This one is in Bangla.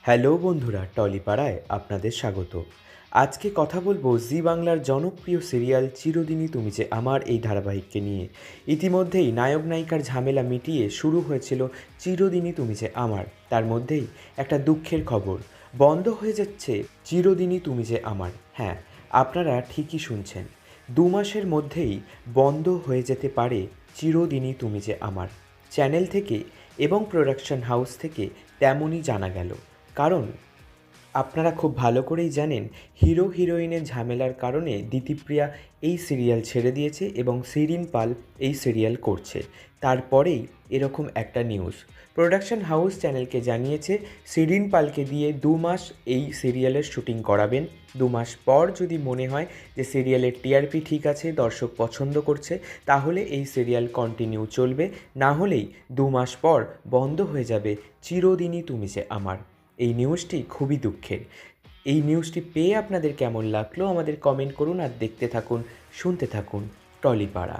হ্যালো বন্ধুরা, টলিপাড়ায় আপনাদের স্বাগত। আজকে কথা বলবো জি বাংলার জনপ্রিয় সিরিয়াল চিরদিনই তুমি যে আমার এই ধারাবাহিককে নিয়ে। ইতিমধ্যেই নায়ক নায়িকার ঝামেলা মিটিয়ে শুরু হয়েছিল চিরদিনই তুমি যে আমার। তার মধ্যেই একটা দুঃখের খবর, বন্ধ হয়ে যাচ্ছে চিরদিনই তুমি যে আমার। হ্যাঁ, আপনারা ঠিকই শুনছেন, 2 মাসের মধ্যেই বন্ধ হয়ে যেতে পারে চিরদিনই তুমি যে আমার। চ্যানেল থেকে এবং প্রোডাকশন হাউস থেকে তেমনই জানা গেল। কারণ আপনারা খুব ভালো করেই জানেন, হিরো হিরোইনের ঝামেলার কারণে দিতিপ্রিয়া এই সিরিয়াল ছেড়ে দিয়েছে এবং শিরিন পাল এই সিরিয়াল করছে। তারপরেই এরকম একটা নিউজ প্রোডাকশন হাউস চ্যানেলকে জানিয়েছে, শিরিন পালকে দিয়ে 2 মাস এই সিরিয়ালের শুটিং করাবেন। 2 মাস পর যদি মনে হয় যে সিরিয়ালের টিআরপি ঠিক আছে, দর্শক পছন্দ করছে, তাহলে এই সিরিয়াল কন্টিনিউ চলবে। না হলেই 2 মাস পর বন্ধ হয়ে যাবে চিরদিনই তুমি যে আমার। এই নিউজটি খুবই দুঃখের। এই নিউজটি পেয়ে আপনাদের কেমন লাগলো আমাদের কমেন্ট করুন, আর দেখতে থাকুন, শুনতে থাকুন টলিপাড়া।